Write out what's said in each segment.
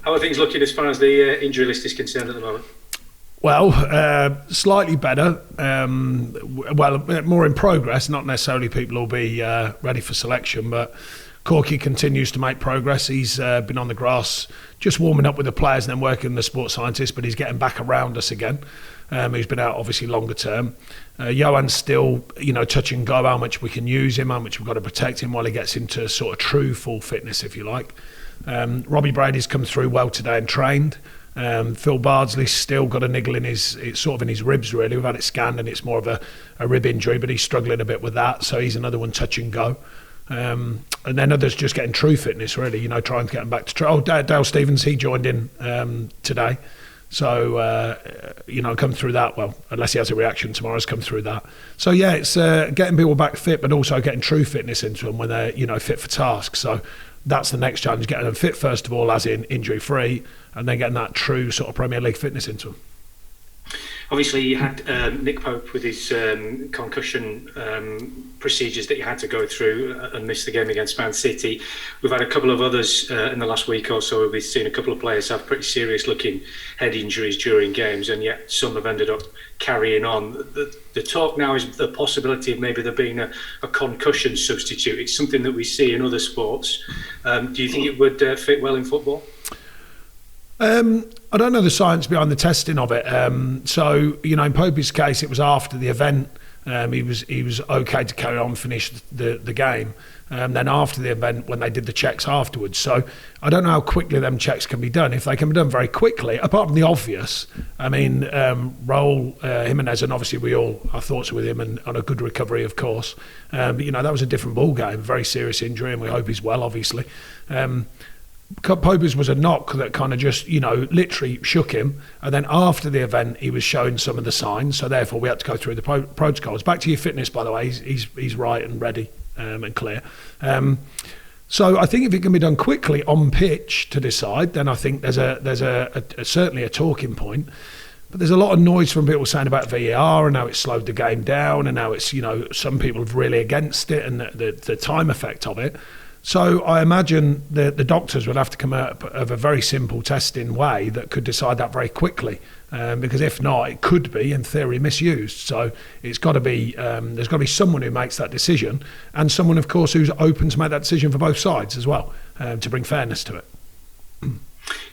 How are things looking as far as the injury list is concerned at the moment? Well, slightly better. More in progress. Not necessarily people will be ready for selection, but Corky continues to make progress. He's been on the grass, just warming up with the players and then working with the sports scientist, but he's getting back around us again. He's been out obviously longer term. Johan's still, touch and go how much we can use him, how much we've got to protect him while he gets into sort of true full fitness, if you like. Robbie Brady's come through well today and trained. Phil Bardsley's still got a niggle in his ribs, really. We've had it scanned and it's more of a rib injury, but he's struggling a bit with that, so he's another one touch and go. And then others just getting true fitness, really, trying to get them back to Dale Stevens, he joined in today. So, come through that. Well, unless he has a reaction tomorrow, has come through that. So, yeah, it's getting people back fit, but also getting true fitness into them when they're, fit for task. So that's the next challenge, getting them fit, first of all, as in injury-free, and then getting that true sort of Premier League fitness into them. Obviously, you had Nick Pope with his concussion procedures that you had to go through and miss the game against Man City. We've had a couple of others in the last week or so. We've seen a couple of players have pretty serious looking head injuries during games, and yet some have ended up carrying on. The talk now is the possibility of maybe there being a concussion substitute. It's something that we see in other sports. Do you think it would fit well in football? I don't know the science behind the testing of it. So, in Pope's case, it was after the event. He was okay to carry on, finish the game. Then after the event, when they did the checks afterwards. So I don't know how quickly them checks can be done. If they can be done very quickly, apart from the obvious, Raul Jimenez, and obviously our thoughts are with him and on a good recovery, of course. But, that was a different ball game, very serious injury, and we hope he's well, obviously. Pope's was a knock that kind of just, literally shook him. And then after the event, he was showing some of the signs. So therefore, we had to go through the protocols. Back to your fitness, by the way, he's right and ready and clear. So I think if it can be done quickly on pitch to decide, then I think there's certainly a talking point. But there's a lot of noise from people saying about VAR and how it slowed the game down and how it's, some people are really against it and the time effect of it. So I imagine the doctors would have to come out of a very simple testing way that could decide that very quickly, because if not, it could be, in theory, misused. So it's got to be there's got to be someone who makes that decision, and someone, of course, who's open to make that decision for both sides as well, to bring fairness to it.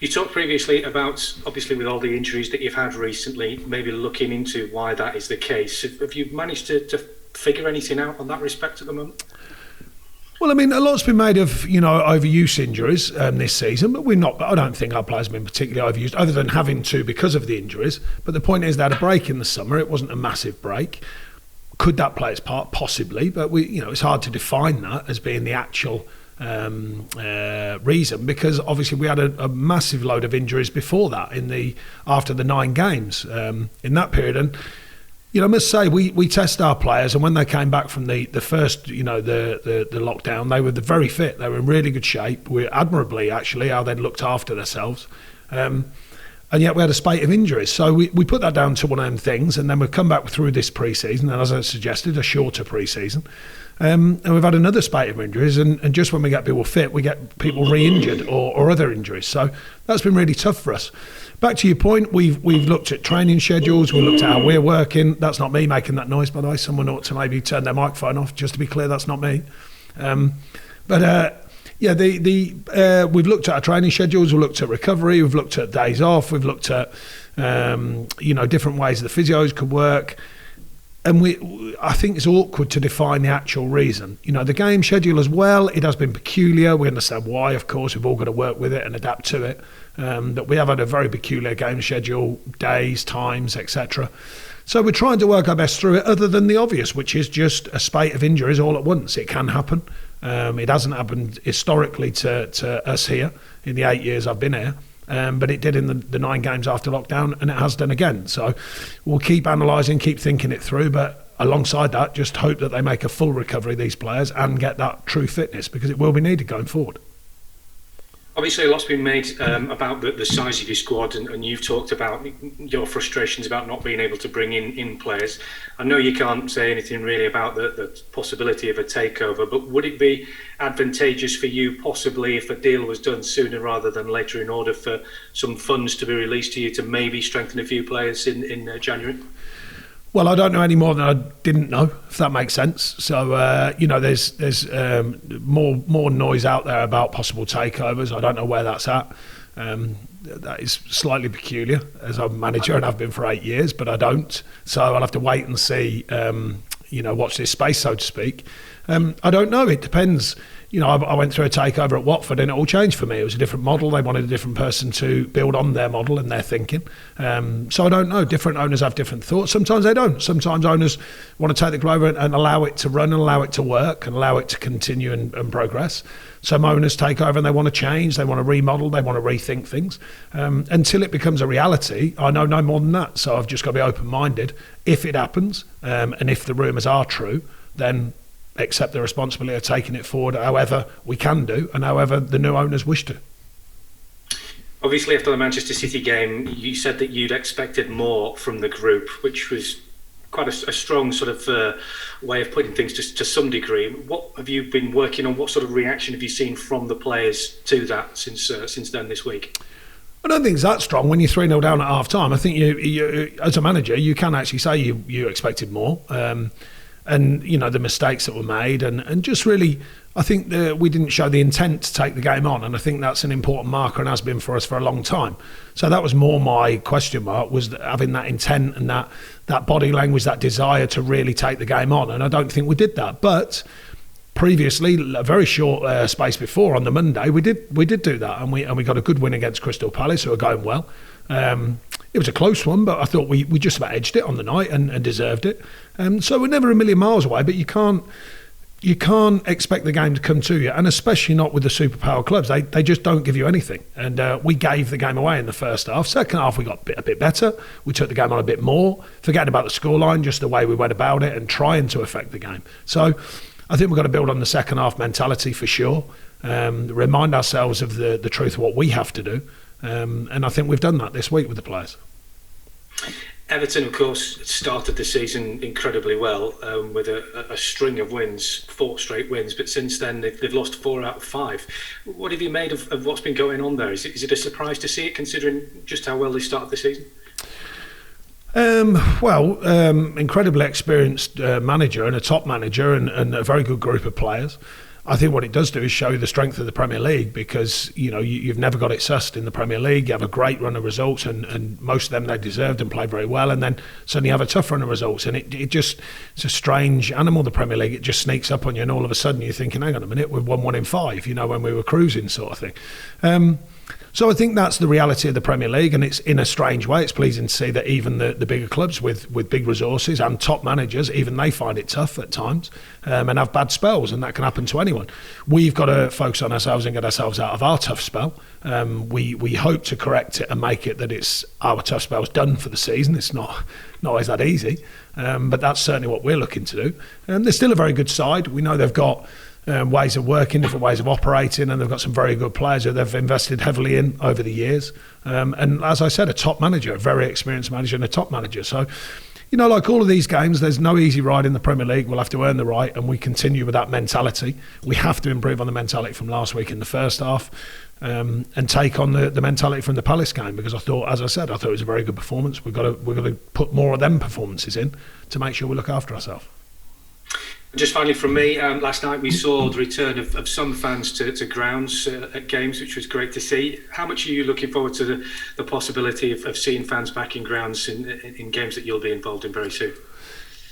You talked previously about, obviously, with all the injuries that you've had recently, maybe looking into why that is the case. Have you managed to figure anything out on that respect at the moment? Well, a lot's been made of, overuse injuries this season, but I don't think our players have been particularly overused, other than having to because of the injuries. But the point is they had a break in the summer. It wasn't a massive break. Could that play its part? Possibly, but it's hard to define that as being the actual reason, because obviously we had a massive load of injuries before that after the 9 games in that period. And I must say, we test our players, and when they came back from the first, the lockdown, they were very fit. They were in really good shape. Admirably, actually, how they'd looked after themselves. And yet we had a spate of injuries. So we put that down to one of them things, and then we've come back through this pre-season, and as I suggested, a shorter pre-season. And we've had another spate of injuries, and just when we get people fit, we get people re-injured or other injuries. So that's been really tough for us. Back to your point, we've looked at training schedules, we've looked at how we're working. That's not me making that noise, by the way. Someone ought to maybe turn their microphone off, just to be clear, that's not me. We've looked at our training schedules, we've looked at recovery, we've looked at days off, we've looked at different ways the physios could work. And I think it's awkward to define the actual reason. The game schedule as well, it has been peculiar. We understand why, of course. We've all got to work with it and adapt to it. That we have had a very peculiar game schedule, days, times, etc. So we're trying to work our best through it, other than the obvious, which is just a spate of injuries all at once. It can happen. It hasn't happened historically to us here in the 8 years I've been here. But it did in the 9 games after lockdown, and it has done again. So we'll keep analysing, keep thinking it through, but alongside that, just hope that they make a full recovery, these players, and get that true fitness, because it will be needed going forward. Obviously, a lot's been made about the size of your squad, and you've talked about your frustrations about not being able to bring in players. I know you can't say anything really about the possibility of a takeover, but would it be advantageous for you possibly if a deal was done sooner rather than later in order for some funds to be released to you to maybe strengthen a few players in January? Well, I don't know any more than I didn't know, if that makes sense. So, there's more noise out there about possible takeovers. I don't know where that's at. That is slightly peculiar, as I'm manager and I've been for 8 years, but I don't. So I'll have to wait and see, watch this space, so to speak. I don't know. It depends. I went through a takeover at Watford and it all changed for me. It was a different model. They wanted a different person to build on their model and their thinking. So I don't know. Different owners have different thoughts. Sometimes they don't. Sometimes owners want to take the club over and allow it to run and allow it to work and allow it to continue and progress. Some owners take over and they want to change, they want to remodel, they want to rethink things. Until it becomes a reality, I know no more than that. So I've just got to be open-minded. If it happens, and if the rumours are true, then accept the responsibility of taking it forward however we can do and however the new owners wish to. Obviously, after the Manchester City game, you said that you'd expected more from the group, which was quite a strong sort of way of putting things to some degree. What have you been working on? What sort of reaction have you seen from the players to that since then this week? I don't think it's that strong when you're 3-0 down at half time. I think you as a manager, you can actually say you expected more. And the mistakes that were made and just really I think we didn't show the intent to take the game on, and I think that's an important marker and has been for us for a long time. So that was more my question mark, was having that intent and that body language, that desire to really take the game on, and I don't think we did that. But previously, a very short space before on the Monday, we did do that, and we got a good win against Crystal Palace, who are going well. It was a close one, but I thought we just about edged it on the night and deserved it. So we're never a million miles away, but you can't expect the game to come to you, and especially not with the superpower clubs. They just don't give you anything. And we gave the game away in the first half. Second half, we got a bit better. We took the game on a bit more, forgetting about the scoreline, just the way we went about it and trying to affect the game. So I think we've got to build on the second half mentality for sure. Remind ourselves of the truth of what we have to do. And I think we've done that this week with the players. Everton, of course, started the season incredibly well with a string of wins, 4 straight wins, but since then they've lost 4 out of 5. What have you made of what's been going on there? Is it a surprise to see it, considering just how well they started the season? Incredibly experienced manager and a top manager and a very good group of players. I think what it does do is show you the strength of the Premier League, because you've never got it sussed in the Premier League. You have a great run of results, and most of them they deserved and played very well, and then suddenly you have a tough run of results, and it's a strange animal, the Premier League. It just sneaks up on you, and all of a sudden you're thinking, hang on a minute, we've won 1 in 5, when we were cruising, sort of thing. So I think that's the reality of the Premier League, and it's in a strange way. It's pleasing to see that even the bigger clubs with big resources and top managers, even they find it tough at times and have bad spells, and that can happen to anyone. We've got to focus on ourselves and get ourselves out of our tough spell. We hope to correct it and make it that it's our tough spell's done for the season. It's not always that easy, but that's certainly what we're looking to do. They're still a very good side. We know they've got ways of working, different ways of operating, and they've got some very good players who they've invested heavily in over the years. And as I said, a top manager, a very experienced manager and a top manager. So, like all of these games, there's no easy ride in the Premier League. We'll have to earn the right, and we continue with that mentality. We have to improve on the mentality from last week in the first half, and take on the mentality from the Palace game, because I thought it was a very good performance. We've got to put more of them performances in to make sure we look after ourselves. Just finally from me, last night we saw the return of some fans to grounds at games, which was great to see. How much are you looking forward to the possibility of seeing fans back in grounds in games that you'll be involved in very soon?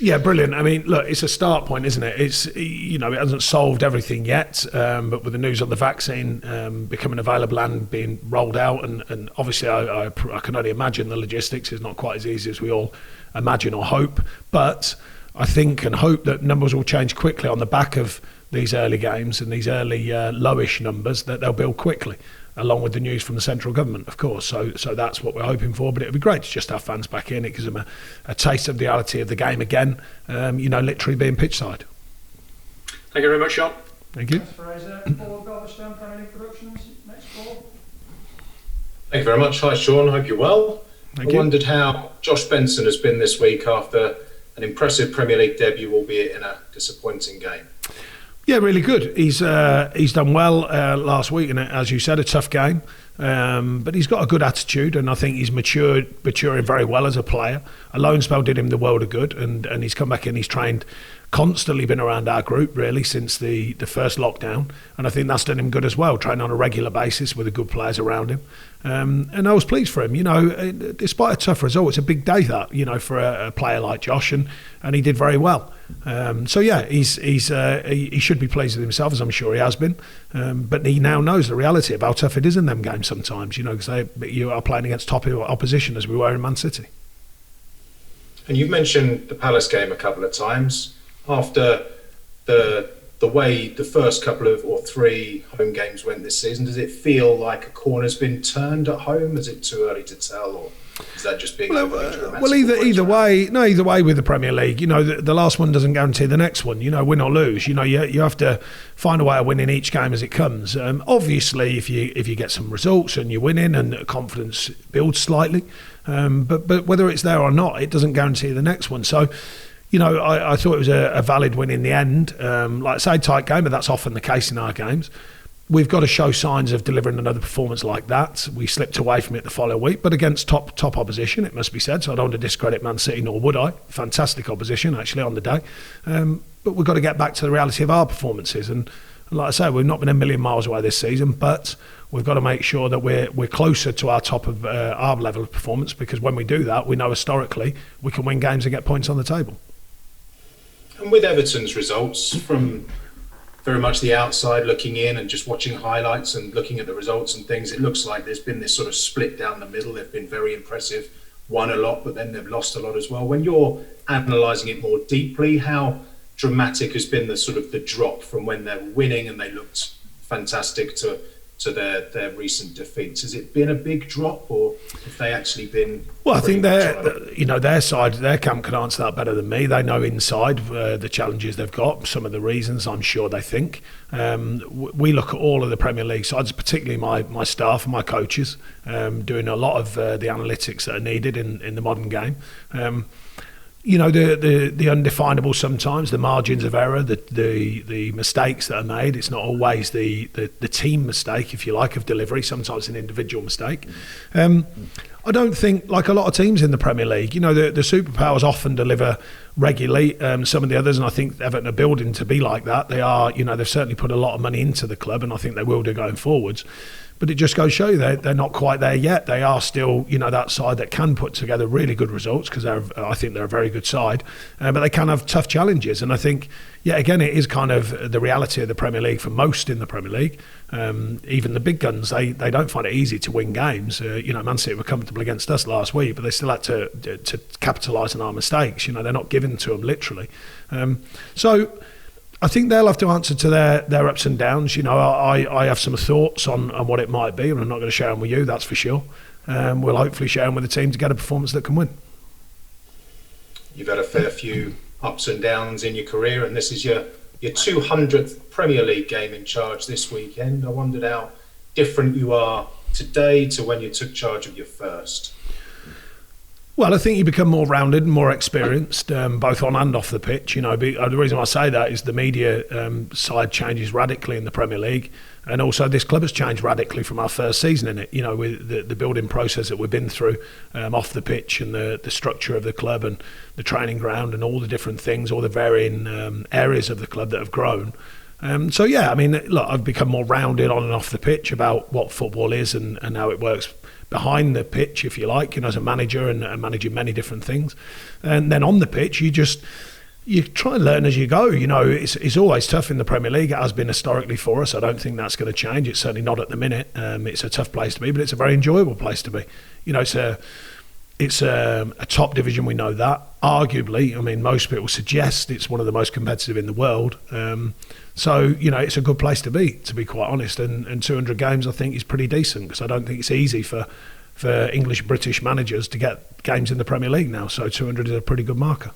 Yeah, brilliant. I mean, look, it's a start point, isn't it? It's it hasn't solved everything yet, but with the news on the vaccine becoming available and being rolled out, and obviously I can only imagine the logistics is not quite as easy as we all imagine or hope, but I think and hope that numbers will change quickly on the back of these early games and these early lowish numbers, that they'll build quickly, along with the news from the central government, of course. So that's what we're hoping for. But it would be great to just have fans back in. It gives them a taste of the reality of the game again, literally being pitch side. Thank you very much, Sean. Thank you. Thanks, Fraser. Paul Galverstone, Premier League Productions. Next, Paul. Thank you very much. Hi, Sean. Hope you're well. I wondered how Josh Benson has been this week after an impressive Premier League debut, albeit in a disappointing game. Yeah, really good. He's done well last week, and as you said, a tough game. But he's got a good attitude, and I think he's maturing very well as a player. A loan spell did him the world of good, and he's come back in. He's trained constantly, been around our group really since the first lockdown, and I think that's done him good as well. Training on a regular basis with the good players around him, and I was pleased for him. You know, despite a tough result, it's a big day that, you know, for a player like Josh, and he did very well. So yeah, he should be pleased with himself, as I'm sure he has been. But he now knows the reality of how tough it is in them games sometimes. You know, because you are playing against top opposition, as we were in Man City. And you've mentioned the Palace game a couple of times. After the way the first couple of or three home games went this season, does it feel like a corner's been turned at home? Is it too early to tell, or is that just being well, either way with the Premier League, you know, the last one doesn't guarantee the next one. You know, win or lose, you know, you have to find a way of winning each game as it comes. Obviously, if you get some results and you're winning and confidence builds slightly, but whether it's there or not, it doesn't guarantee the next one. So, you know, I thought it was a valid win in the end. Like I say, tight game, but that's often the case in our games. We've got to show signs of delivering another performance like that. We slipped away from it the following week, but against top opposition, it must be said. So I don't want to discredit Man City, nor would I. Fantastic opposition, actually, on the day. But we've got to get back to the reality of our performances. And like I say, we've not been a million miles away this season, but we've got to make sure that we're closer to our top of our level of performance, because when we do that, we know historically we can win games and get points on the table. And with Everton's results, from very much the outside looking in and just watching highlights and looking at the results and things, it looks like there's been this sort of split down the middle. They've been very impressive, won a lot, but then they've lost a lot as well. When you're analysing it more deeply, how dramatic has been the sort of the drop from when they're winning and they looked fantastic to their recent defeats? Has it been a big drop, or have they actually been? Well, I think their camp can answer that better than me. They know inside the challenges they've got, some of the reasons I'm sure they think. We look at all of the Premier League sides, particularly my staff and my coaches, doing a lot of the analytics that are needed in the modern game. You know, the undefinable sometimes, the margins of error, the mistakes that are made. It's not always the team mistake, if you like, of delivery. Sometimes an individual mistake. I don't think, like a lot of teams in the Premier League, you know, the superpowers often deliver regularly. Some of the others, and I think Everton are building to be like that. They are, you know, they've certainly put a lot of money into the club, and I think they will do going forwards. But it just goes to show you they're not quite there yet. They are still, you know, that side that can put together really good results, because I think they're a very good side. But they can have tough challenges. And I think, yeah, again, it is kind of the reality of the Premier League for most in the Premier League. Even the big guns, they don't find it easy to win games. You know, Man City were comfortable against us last week, but they still had to capitalise on our mistakes. You know, they're not given to them literally. So I think they'll have to answer to their ups and downs. You know, I have some thoughts on what it might be, and I'm not going to share them with you, that's for sure. We'll hopefully share them with the team to get a performance that can win. You've had a fair few ups and downs in your career, and this is your 200th Premier League game in charge this weekend. I wondered how different you are today to when you took charge of your first. Well, I think you become more rounded and more experienced, both on and off the pitch. You know, the reason I say that is the media side changes radically in the Premier League, and also this club has changed radically from our first season in it. You know, with the building process that we've been through off the pitch, and the structure of the club and the training ground and all the different things, all the varying areas of the club that have grown. So yeah, I mean, look, I've become more rounded on and off the pitch about what football is and how it works behind the pitch, if you like, you know, as a manager and managing many different things. And then on the pitch, you try and learn as you go. You know, it's always tough in the Premier League. It has been historically for us. I don't think that's going to change. It's certainly not at the minute. It's a tough place to be, but it's a very enjoyable place to be. You know, it's a top division, we know that. Arguably, I mean, most people suggest it's one of the most competitive in the world. So, you know, it's a good place to be quite honest. And 200 games, I think, is pretty decent, because I don't think it's easy for English British managers to get games in the Premier League now. So 200 is a pretty good marker.